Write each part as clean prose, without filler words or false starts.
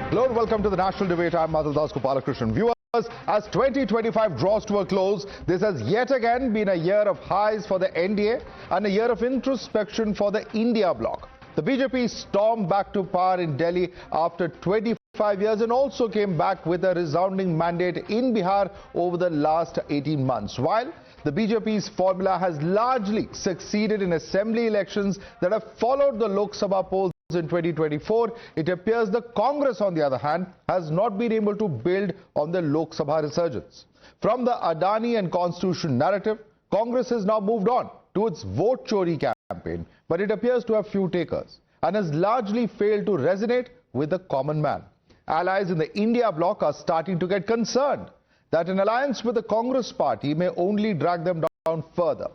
Hello and welcome to the National Debate. I'm Madhav GK. Viewers, as 2025 draws to a close, this has yet again been a year of highs for the NDA and a year of introspection for the India Bloc. The BJP stormed back to power in Delhi after 25 years and also came back with a resounding mandate in Bihar over the last 18 months. While the BJP's formula has largely succeeded in assembly elections that have followed the Lok Sabha polls in 2024, it appears the Congress, on the other hand, has not been able to build on the Lok Sabha resurgence. From the Adani and Constitution narrative, Congress has now moved on to its vote Chori campaign, but it appears to have few takers and has largely failed to resonate with the common man. Allies in the India Bloc are starting to get concerned that an alliance with the Congress party may only drag them down further.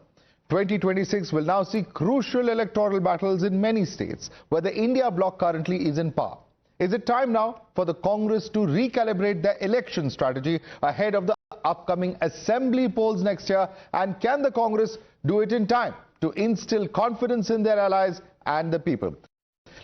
2026 will now see crucial electoral battles in many states where the India Bloc currently is in power. Is it time now for the Congress to recalibrate their election strategy ahead of the upcoming assembly polls next year? And can the Congress do it in time to instill confidence in their allies and the people?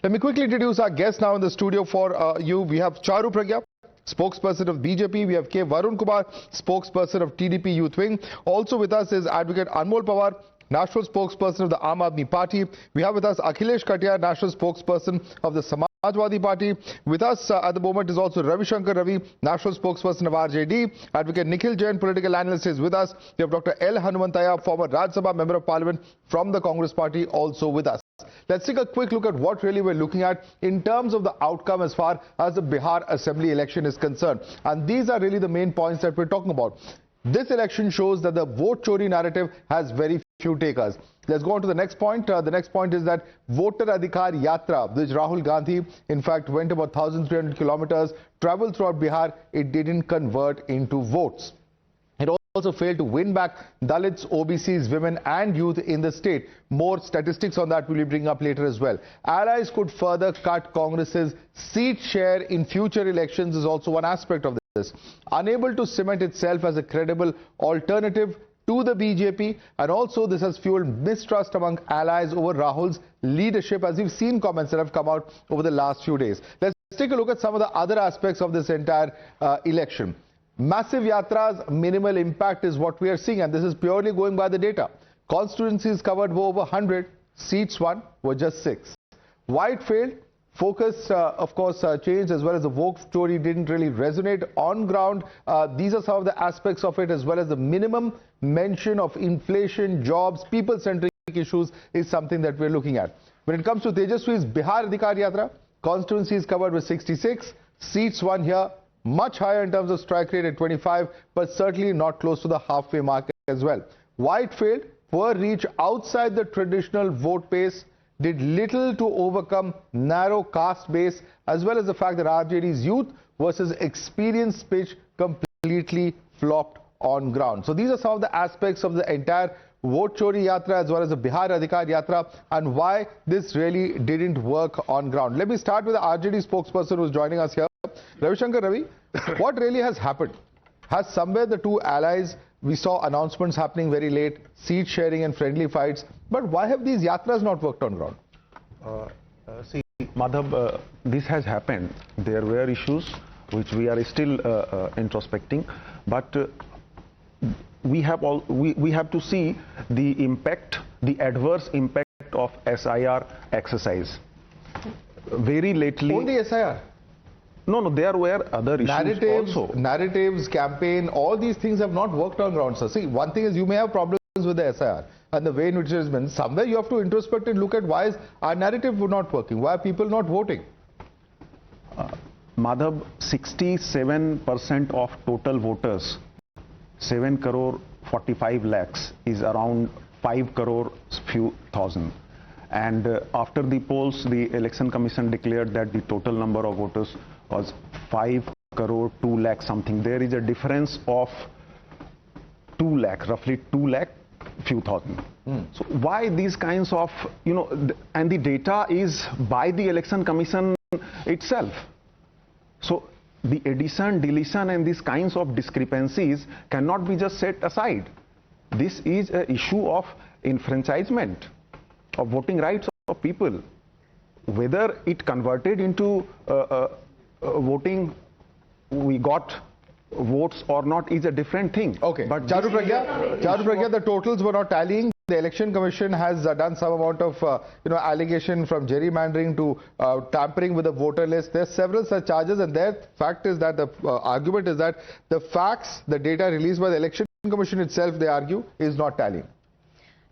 Let me quickly introduce our guests now in the studio for you. We have Charu Pragya, spokesperson of BJP. We have K. Varun Kumar, spokesperson of TDP Youth Wing. Also with us is Advocate Anmol Pawar, national spokesperson of the Aam Aadmi Party. We have with us Akhilesh Katia, national spokesperson of the Samajwadi Party. With us at the moment is also Ravi Shankar Ravi, national spokesperson of RJD. Advocate Nikhil Jain, political analyst, is with us. We have Dr. L. Hanumanthaya, former Rajya Sabha member of Parliament from the Congress Party, also with us. Let's take a quick look at what really we're looking at in terms of the outcome as far as the Bihar Assembly election is concerned. And these are really the main points that we're talking about. This election shows that the vote Chori narrative has very few takers. Let's go on to the next point. The next point is that Voter Adhikar Yatra, which Rahul Gandhi, in fact, went about 1,300 kilometers, traveled throughout Bihar, it didn't convert into votes. It also failed to win back Dalits, OBCs, women and youth in the state. More statistics on that will be bringing up later as well. Allies could further cut Congress's seat share in future elections is also one aspect of this. Unable to cement itself as a credible alternative to the BJP, and also this has fueled mistrust among allies over Rahul's leadership, as we've seen comments that have come out over the last few days. Let's take a look at some of the other aspects of this entire election. Massive yatras, minimal impact is what we are seeing, and this is purely going by the data. Constituencies covered were over 100, seats won were just 6. Wide failed, focus of course changed, as well as the vote story didn't really resonate on ground. These are some of the aspects of it, as well as the minimum mention of inflation, jobs, people-centric issues is something that we're looking at. When it comes to Tejaswi's Bihar Adhikar Yatra, constituencies covered with 66, seats won here, much higher in terms of strike rate at 25, but certainly not close to the halfway mark as well. Wide failed, poor reach outside the traditional vote base, did little to overcome narrow caste base, as well as the fact that RJD's youth versus experienced pitch completely flopped on ground. So these are some of the aspects of the entire vote Chori Yatra as well as the Bihar Adhikar Yatra and why this really didn't work on ground. Let me start with the RJD spokesperson who's joining us here. Ravi Shankar Ravi, what really has happened? Has somewhere the two allies, we saw announcements happening very late, seat sharing and friendly fights, but why have these yatras not worked on ground? See, Madhav, this has happened. There were issues which we are still introspecting, but we have to see the impact, the adverse impact of SIR exercise. Very lately. Only SIR? No, there were other issues also. Narratives, campaign, all these things have not worked on ground, sir. See, one thing is you may have problems with the SIR and the way in which it has been. Somewhere you have to introspect and look at why is our narrative not working, why are people not voting? Madhav, 67% of total voters, 7 crore 45 lakhs is around 5 crore few thousand. And after the polls, the Election Commission declared that the total number of voters was 5 crore 2 lakh something. There is a difference of 2 lakh, roughly 2 lakh few thousand. So why these kinds of, and the data is by the Election Commission itself. So the addition, deletion and these kinds of discrepancies cannot be just set aside. This is an issue of enfranchisement of voting rights of people. Whether it converted into voting, we got votes or not is a different thing. Okay, but Charu Pragya, the totals were not tallying. The Election Commission has done some amount of, allegation from gerrymandering to tampering with the voter list. There are several such charges, and their fact is that the argument is that the facts, the data released by the Election Commission itself, they argue, is not tallying.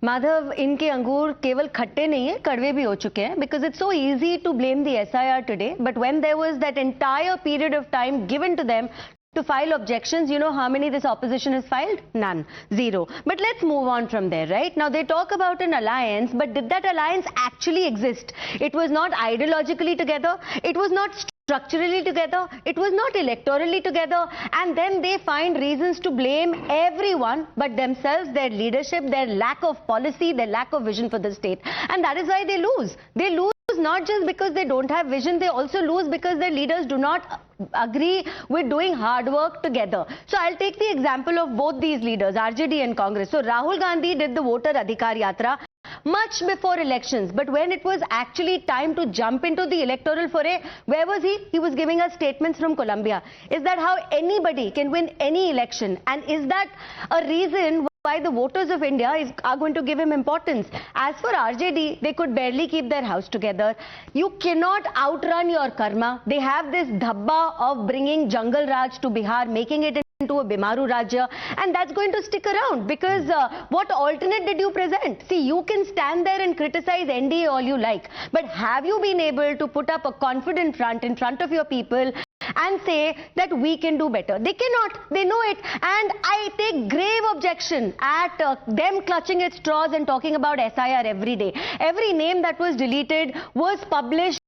Madhav, इनके अंगूर केवल खट्टे नहीं है, कड़वे भी हो चुके हैं, because it's so easy to blame the SIR today, but when there was that entire period of time given to them to file objections, you know how many this opposition has filed? None. Zero. But let's move on from there, right? Now they talk about an alliance, but did that alliance actually exist? It was not ideologically together, it was not structurally together, it was not electorally together, and then they find reasons to blame everyone but themselves, their leadership, their lack of policy, their lack of vision for the state. And that is why they lose. They lose not just because they don't have vision, they also lose because their leaders do not agree with doing hard work together. So I'll take the example of both these leaders, RJD and Congress. So Rahul Gandhi did the voter Adhikar Yatra much before elections, but when it was actually time to jump into the electoral foray, where was he? He was giving us statements from Colombia. Is that how anybody can win any election? And is that a reason why the voters of India are going to give him importance? As for RJD, they could barely keep their house together. You cannot outrun your karma. They have this dhabba of bringing Jungle Raj to Bihar, making it into a Bimaru Rajya, and that's going to stick around because what alternate did you present? See, you can stand there and criticize NDA all you like, but have you been able to put up a confident front in front of your people and say that we can do better? They cannot. They know it. And I take grave objection at them clutching at straws and talking about SIR every day. Every name that was deleted was published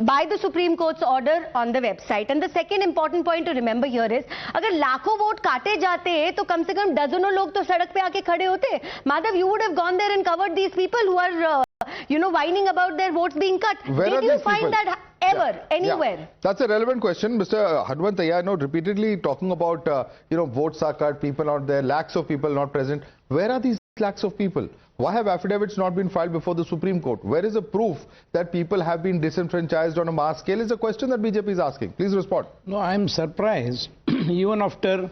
by the Supreme Court's order on the website. And the second important point to remember here is, अगर लाखों vote काटे जाते तो कम से कम डजनों लोग तो सड़क पे आके खड़े होते. Madhav, you would have gone there and covered these people who are, whining about their votes being cut. Did you find that ever, anywhere? Yeah. That's a relevant question. Mr. Hadwantaya, repeatedly talking about, votes are cut, people out there, lakhs of people not present. Where are these lakhs of people? Why have affidavits not been filed before the Supreme Court? Where is the proof that people have been disenfranchised on a mass scale? Is a question that BJP is asking. Please respond. No, I am surprised. Even after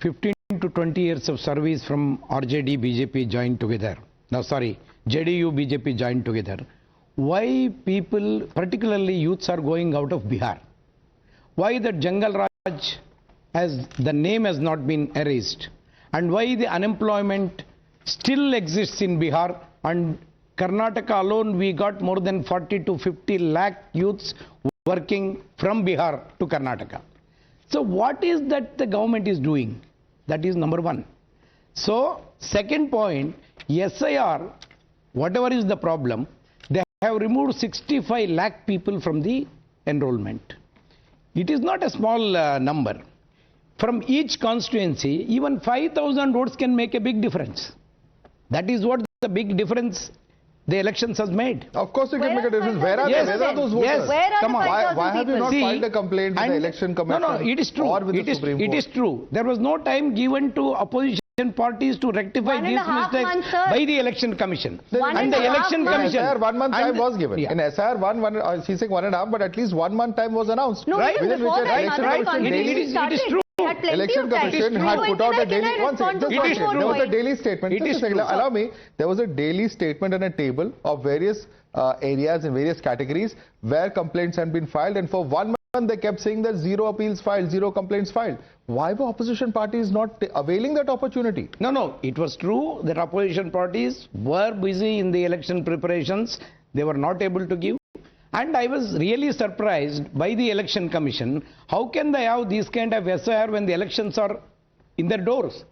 15 to 20 years of service from RJD, BJP joined together. No, sorry, JDU, BJP joined together. Why people, particularly youths, are going out of Bihar? Why the Jungle Raj, as the name has not been erased? And why the unemployment still exists in Bihar, and Karnataka alone we got more than 40 to 50 lakh youths working from Bihar to Karnataka. So what is that the government is doing? That is number one. So second point, SIR, whatever is the problem, they have removed 65 lakh people from the enrollment. It is not a small number. From each constituency, even 5,000 votes can make a big difference. That is what the big difference the elections has made. Of course it can make a difference. Where are those voters? Yes. Where are Come on. Why have you not filed a complaint with the Election Commission? No, it is true. Or with the Supreme Court? It is true. There was no time given to opposition parties to rectify these mistakes by the Election Commission. And the Election Commission. In SIR, 1 month time was given. Yeah. In SIR, she's saying 1.5, but at least 1 month time was announced. No, right? within which It is true. Election Commission had put out a daily... There was a daily statement. It is true. Allow me. There was a daily statement and a table of various areas and various categories where complaints had been filed, and for 1 month they kept saying that 0 appeals filed, 0 complaints filed. Why were opposition parties not availing that opportunity? No. It was true that opposition parties were busy in the election preparations. They were not able to give. And I was really surprised by the Election Commission. How can they have these kind of SIR when the elections are in their doors?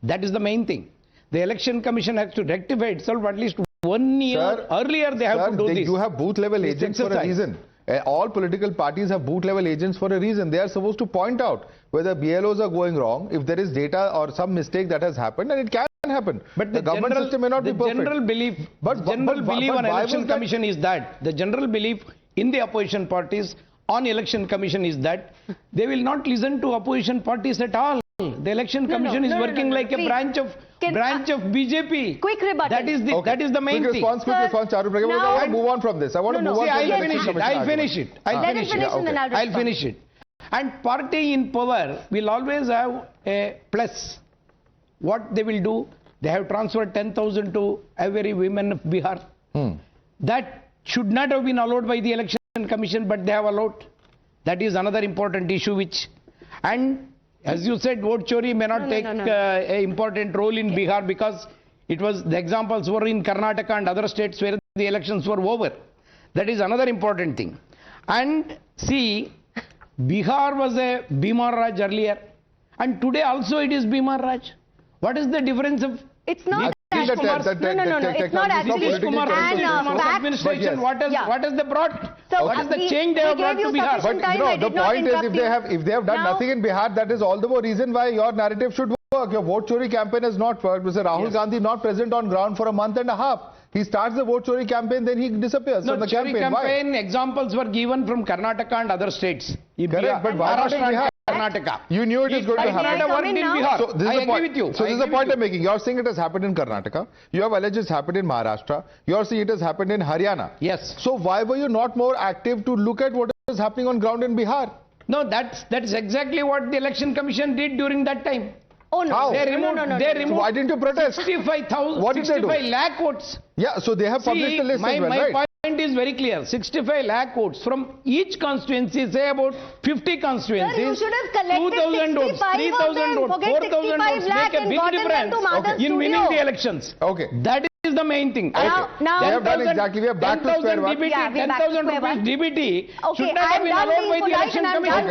That is the main thing. The Election Commission has to rectify itself at least 1 year earlier. They have to do this. You have booth level agents for a reason. All political parties have booth level agents for a reason. They are supposed to point out whether BLOs are going wrong, if there is data or some mistake that has happened, and it can happen. But the government system may not be perfect. General belief on Election Commission is that the general belief in the opposition parties on Election Commission is that they will not listen to opposition parties at all. The Election Commission is working like a branch of BJP. Quick rebuttal. That is the main thing. Quick response, Charu Pragya. I want to move on from this. I want to move on. I'll finish it. Let it finish and then I'll respond. I'll finish it. And party in power will always have a plus. What they will do, they have transferred 10,000 to every woman of Bihar. That should not have been allowed by the Election Commission, but they have allowed. That is another important issue which, and as you said, vote chori may not take an important role in Bihar because it was, the examples were in Karnataka and other states where the elections were over. That is another important thing. And see, Bihar was a Bimar Raj earlier, and today also it is Bimar Raj. What is the difference of? It's not. No, It's not actually. Administration. What has they brought? So what is the change they have brought to Bihar? But the point is, if they have done nothing in Bihar, that is all the more reason why your narrative should work. Your vote chori campaign has not worked. Mr. Rahul Gandhi not present on ground for a month and a half. He starts the vote chori campaign, then he disappears from the Chori campaign examples were given from Karnataka and other states. Correct, but why not in Bihar? Karnataka. You knew it was going to happen. Worked in Bihar. So this is I the point. agree with you. So this is the point I'm making. You're saying it has happened in Karnataka. You have alleged it's happened in Maharashtra. You're saying it has happened in Haryana. Yes. So why were you not more active to look at what is happening on ground in Bihar? No, that's exactly what the Election Commission did during that time. Oh no. How? They removed. They removed. So why didn't you protest? 65,000. What did they do? 65 lakh votes. Yeah. So they have published the list as well, right? My point is very clear. 65 lakh votes from each constituency, say about 50 constituencies. Sir, you should have collected 2,000 votes, 3,000 votes, 4,000 votes make a big difference in winning the elections. Okay. That is the main thing. Now, they have done exactly. We are back to square one. 10,000 rupees DBT should not have been I'm allowed by the Election Commission.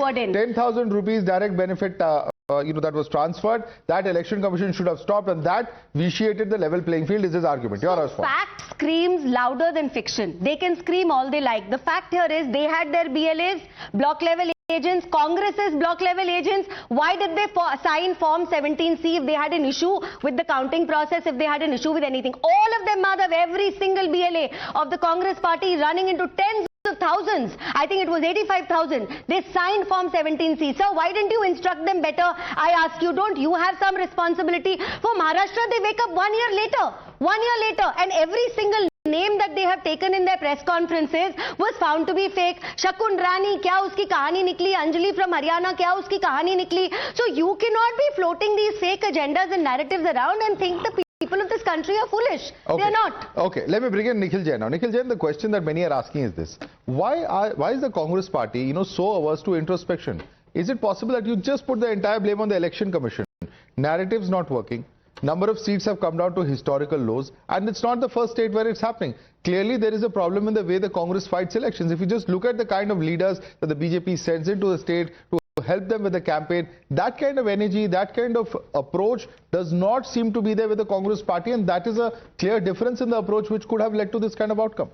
Okay, 10,000 rupees direct benefit. That was transferred. That Election Commission should have stopped, and that vitiated the level playing field. Is his argument? Your response. Fact screams louder than fiction. They can scream all they like. The fact here is they had their BLAs, block level agents, Congress's block level agents. Why did they sign Form 17C if they had an issue with the counting process, if they had an issue with anything? All of them, Madhav, every single BLA of the Congress party running into tens of thousands. I think it was 85,000. They signed Form 17C. Sir, why didn't you instruct them better? I ask you, don't you have some responsibility? For Maharashtra, they wake up 1 year later. 1 year later, and every single name that they have taken in their press conferences was found to be fake. Shakun Rani, kya uski kahani nikli? Anjali from Haryana, kya uski kahani nikli? So you cannot be floating these fake agendas and narratives around and think the people of this country are foolish. Okay. They are not. Okay, let me bring in Nikhil Jain now. Nikhil Jain, the question that many are asking is this: why is the Congress party, so averse to introspection? Is it possible that you just put the entire blame on the Election Commission? Narratives not working. Number of seats have come down to historical lows, and it's not the first state where it's happening. Clearly, there is a problem in the way the Congress fights elections. If you just look at the kind of leaders that the BJP sends into the state to help them with the campaign, that kind of energy, that kind of approach does not seem to be there with the Congress party, and that is a clear difference in the approach which could have led to this kind of outcome.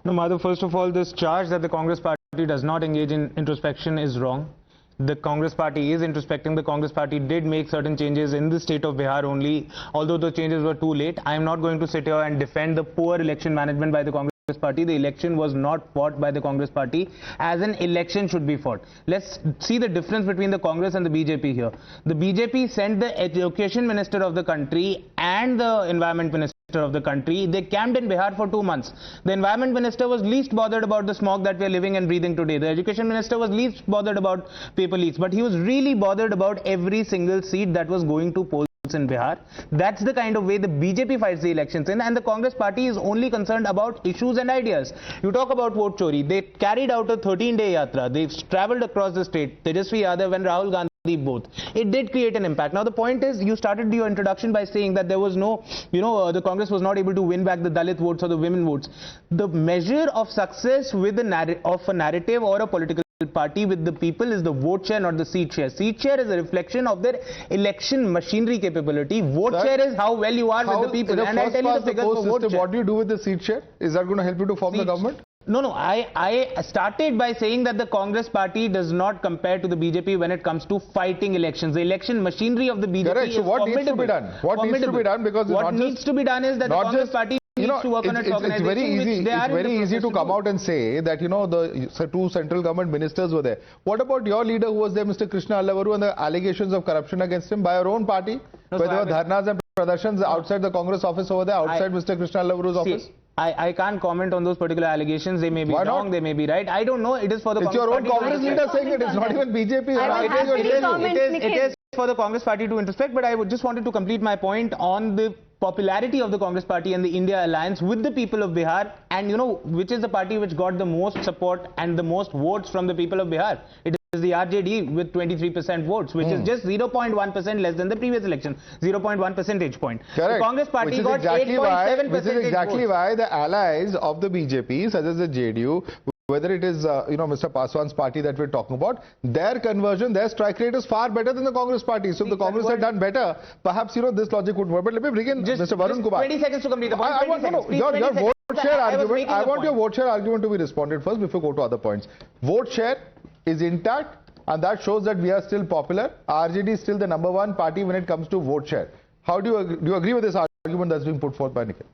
No, Madhav, first of all, this charge that the Congress party does not engage in introspection is wrong. The Congress party is introspecting. The Congress party did make certain changes in the state of Bihar only, although the changes were too late. I am not going to sit here and defend the poor election management by the Congress party. The election was not fought by the Congress party as an election should be fought. Let's see the difference between the Congress and the BJP here. The BJP sent the education minister of the country and the environment minister of the country. They camped in Bihar for 2 months. The environment minister was least bothered about the smog that we are living and breathing today. The education minister was least bothered about paper leaks, but he was really bothered about every single seat that was going to polls in Bihar. That's the kind of way the BJP fights the elections in, and the Congress party is only concerned about issues and ideas. You talk about vote chori. They carried out a 13-day Yatra. They've travelled across the state. Tejasvi Yadav and Rahul Gandhi both. It did create an impact. Now the point is, you started your introduction by saying that there was no, the Congress was not able to win back the Dalit votes or the women votes. The measure of success with a narrative or a political party with the people is the vote share, not the seat share. Seat share is a reflection of their election machinery capability. Vote share is how well you are with the people. And I tell you the figures for vote share. What do you do with the seat share? Is that going to help you to form the government? No. I started by saying that the Congress party does not compare to the BJP when it comes to fighting elections. The election machinery of the BJP Correct. is so what needs to be done? What needs to be done? Because what needs to be done is that the Congress party needs to work on its organization. It's very easy to come out and say that, the two central government ministers were there. What about your leader who was there, Mr. Krishna Allavaru, and the allegations of corruption against him by your own party? Where there were dharnas and pradarshan's outside the Congress office over there, outside Mr. Krishna Allavaru's office? I can't comment on those particular allegations. They may be wrong, they may be right. I don't know. It is for the It's your own Congress leader saying it. It's not even BJP. It is for the Congress party to introspect, but I would just wanted to complete my point on the popularity of the Congress party and the India alliance with the people of Bihar, and you know which is the party which got the most support and the most votes from the people of Bihar. It is the RJD with 23% votes, which is just 0.1% less than the previous election, 0.1 percentage point. Correct. The Congress party got 8.7%. Which is exactly why the allies of the BJP, such as the JDU, whether it is Mr. Paswan's party that we're talking about, their conversion, their strike rate is far better than the Congress party. So if the Congress had done better, perhaps this logic would work. But let me bring in Mr. Varun Kumar. 20 seconds to complete the point. Your vote share argument. I want your vote share argument to be responded first before we go to other points. Vote share is intact, and that shows that we are still popular. RJD is still the #1 party when it comes to vote share. How do you agree with this argument that's being put forth by Nikhil?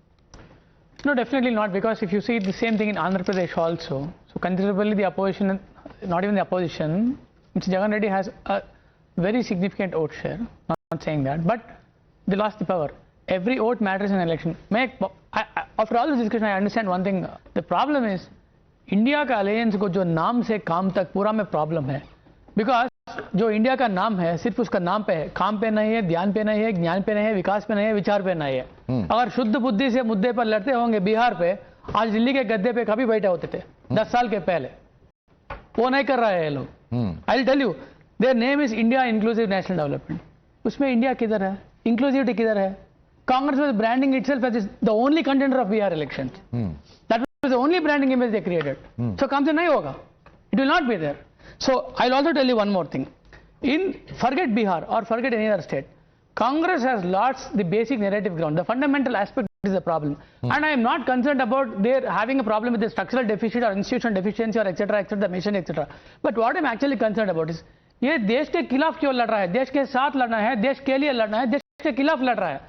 No, definitely not, because if you see the same thing in Andhra Pradesh also, so considerably the opposition, not even the opposition, Mr. Jagan Reddy has a very significant vote share, not saying that, but they lost the power. Every vote matters in an election. After all this discussion, I understand one thing. The problem is, India का alliance को जो नाम से काम तक पूरा में problem है, बिकॉज जो इंडिया का नाम है सिर्फ उसका नाम पे है, काम पे नहीं है, ध्यान पे नहीं है, ज्ञान पे नहीं है, विकास पे नहीं है, विचार पे नहीं है. अगर शुद्ध बुद्धि से मुद्दे पर लड़ते होंगे बिहार पे, आज दिल्ली के गद्दे पे कभी बैठे होते थे 10 साल के पहले. वो नहीं कर रहा है ये लोग. I will tell you, their name is India inclusive national development. उसमें इंडिया किधर है, इंक्लूसिविटी किधर है? Congress was branding itself as the only contender of Bihar elections. That was the only branding image they created. So काम से नहीं होगा. It will not be there. So I'll also tell you one more thing. Forget Bihar or forget any other state, Congress has lost the basic narrative ground. The fundamental aspect is the problem. And I am not concerned about their having a problem with the structural deficit or institutional deficiency or etc. the mission etc. But what I'm actually concerned about is, ये देश के खिलाफ क्यों लड़ रहा है? देश के साथ लड़ना है, देश के लिए लड़ना है, देश के खिलाफ लड़ रहा है.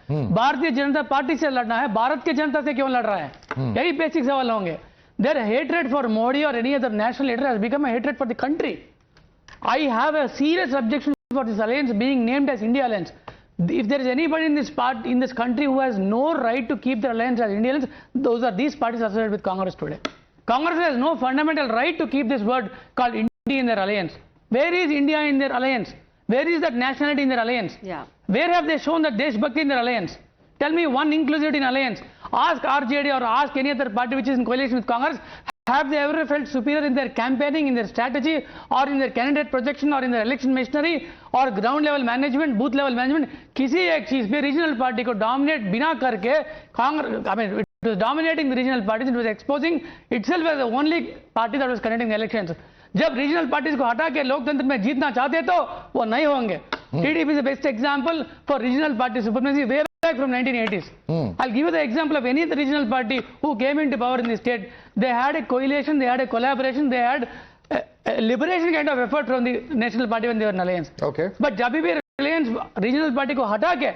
भारतीय जनता पार्टी से लड़ना है, भारत के जनता से क्यों लड़ रहा है? यही बेसिक सवाल होंगे. Their hatred for Modi or any other national leader has become a hatred for the country. I have a serious objection for this alliance being named as India Alliance. If there is anybody in this country who has no right to keep their alliance as India Alliance, those are these parties associated with Congress today. Congress has no fundamental right to keep this word called India in their alliance. Where is India in their alliance? Where is that nationality in their alliance? Yeah. Where have they shown that Desh Bhakti in their alliance? Tell me one inclusivity in alliance. Ask RJD or ask any other party which is in coalition with Congress, have they ever felt superior in their campaigning, in their strategy, or in their candidate projection, or in their election machinery, or ground level management, booth level management? किसी एक चीज पे regional party को dominate बिना करके Congress, I mean, it was dominating the regional parties. It was exposing itself as the only party that was conducting the elections. जब regional parties को हटा के लोकतंत्र में जीतना चाहते तो वो नहीं होंगे. TDP is the best example for regional party supremacy way back from 1980s. I'll give you the example of any of the regional party who came into power in the state. They had a coalition, they had a collaboration, they had a liberation kind of effort from the national party when they were in alliance. Okay. But जब भी alliance regional party को हटा के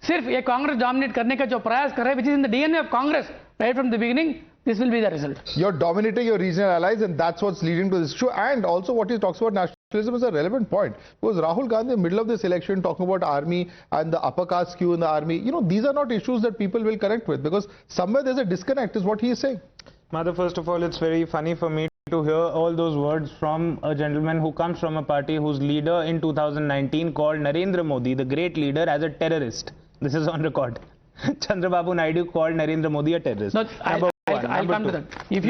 सिर्फ ये Congress dominate करने का जो प्रयास कर रहे हैं, which is in the DNA of Congress right from the beginning, this will be the result. You're dominating your regional allies, and that's what's leading to this issue. And also what he talks about nationalism is a relevant point, because Rahul Gandhi in the middle of this election talking about army and the upper caste skew in the army, these are not issues that people will connect with, because somewhere there's a disconnect is what he is saying. Madhav, first of all, it's very funny for me to hear all those words from a gentleman who comes from a party whose leader in 2019 called Narendra Modi, the great leader, as a terrorist. This is on record. Chandrababu Naidu called Narendra Modi a terrorist. No, I'll come to that. If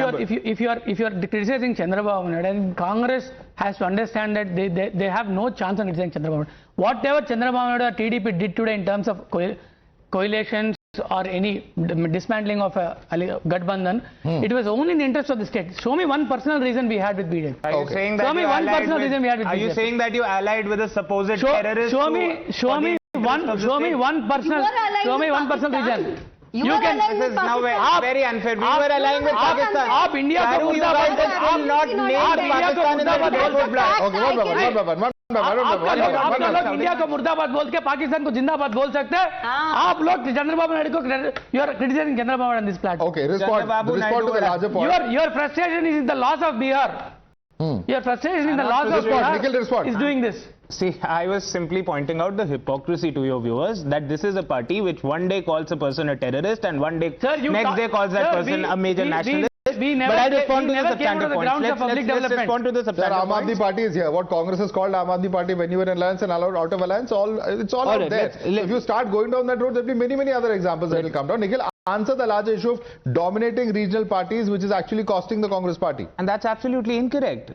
you are criticizing Chandrababu Naidu, Congress has to understand that they have no chance on criticizing Chandrababu Naidu. Whatever Chandrababu Naidu or TDP did today in terms of coalitions or any dismantling of a Gadbandhan, it was only in the interest of the state. Show me one personal reason we had with BJP. Are you saying that show me one personal reason we had with BJP. Are you saying that you allied with a supposed terrorist? Show me one personal reason. You can. This is now very unfair. We were allying with Pakistan. आप India को मुर्दाबाद still not named Pakistan in the report block. आप लोग India को मुर्दाबाद बोल के पाकिस्तान को जिंदाबाद बोल सकते हैं. आप लोग चंद्रबाबू नायडू को you are criticizing Chandrababu on this platform. Okay, respond to the larger point. Your frustration is in the loss of Bihar. Your frustration in the loss of Bihar is doing this. See, I was simply pointing out the hypocrisy to your viewers that this is a party which one day calls a person a terrorist and one day next day calls that person a major nationalist. But I respond to the never came to substantive the points. grounds of public Let's development. respond to the Sir, substantive Aam Aadmi points. Party is here. What Congress has called Aam Aadmi Party when you were in alliance and out of alliance, it's all out right, there. If you start going down that road, there will be many other examples that will come down. Nikhil, answer the larger issue of dominating regional parties, which is actually costing the Congress Party. And that's absolutely incorrect.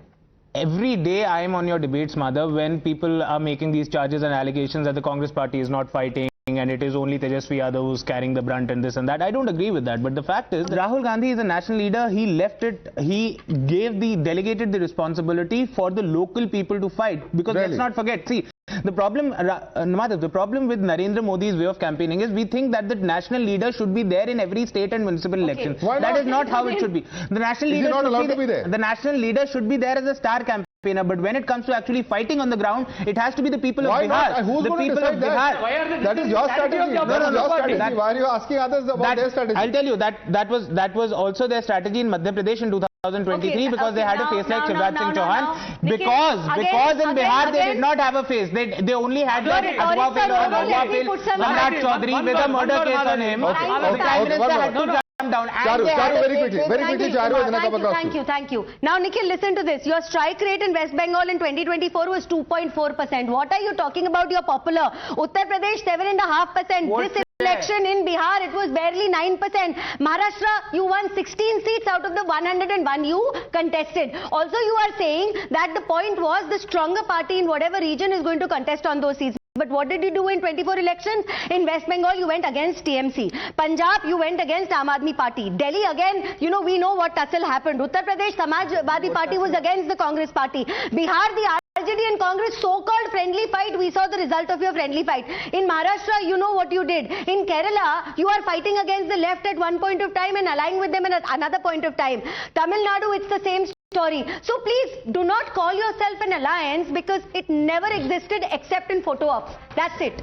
Every day I am on your debates, Madhav, when people are making these charges and allegations that the Congress Party is not fighting and it is only Tejasvi Yadav who's carrying the brunt and this and that. I don't agree with that. But the fact is, Rahul Gandhi is a national leader. He left it, he delegated the responsibility for the local people to fight. Because Really? let's not forget, see, the problem, Madhav, the problem with Narendra Modi's way of campaigning is we think that the national leader should be there in every state and municipal election. Why That not? is not how it should be. The national Is he leader not should allowed to be there? The national leader should be there as a star campaigner. But when it comes to actually fighting on the ground, it has to be the people Why of not? Bihar. Who's the going to people decide of that? Bihar. That is your strategy. of your That is your party. strategy. Why are you asking others about their strategy? I'll tell you that was also their strategy in Madhya Pradesh in 2023 because they had a face like Shivraj Singh Chauhan. Because in Bihar they did not have a face. They only had that Agwa Bill, Samrat Chaudhary with a murder case on him. The Prime Minister had to come down. Charu, very quickly, Charu, and then I come across to you. Thank you. Now, Nikhil, listen to this. Your strike rate in West Bengal in 2024 was 2.4%. What are you talking about? You're popular. Uttar Pradesh, 7.5%. This election in Bihar, it was barely 9%. Maharashtra, you won 16 seats out of the 101 you contested. Also, you are saying that the point was the stronger party in whatever region is going to contest on those seats. But what did you do in 24 elections? In West Bengal, you went against TMC. Punjab, you went against Aam Aadmi Party. Delhi, again, we know what tussle happened. Uttar Pradesh, Samajwadi Party was against the Congress Party. Bihar, the RJD and Congress so-called friendly fight, we saw the result of your friendly fight. In Maharashtra, you know what you did. In Kerala, you are fighting against the left at one point of time and allying with them at another point of time. Tamil Nadu, it's the same story. So please do not call yourself an alliance because it never existed except in photo ops. That's it.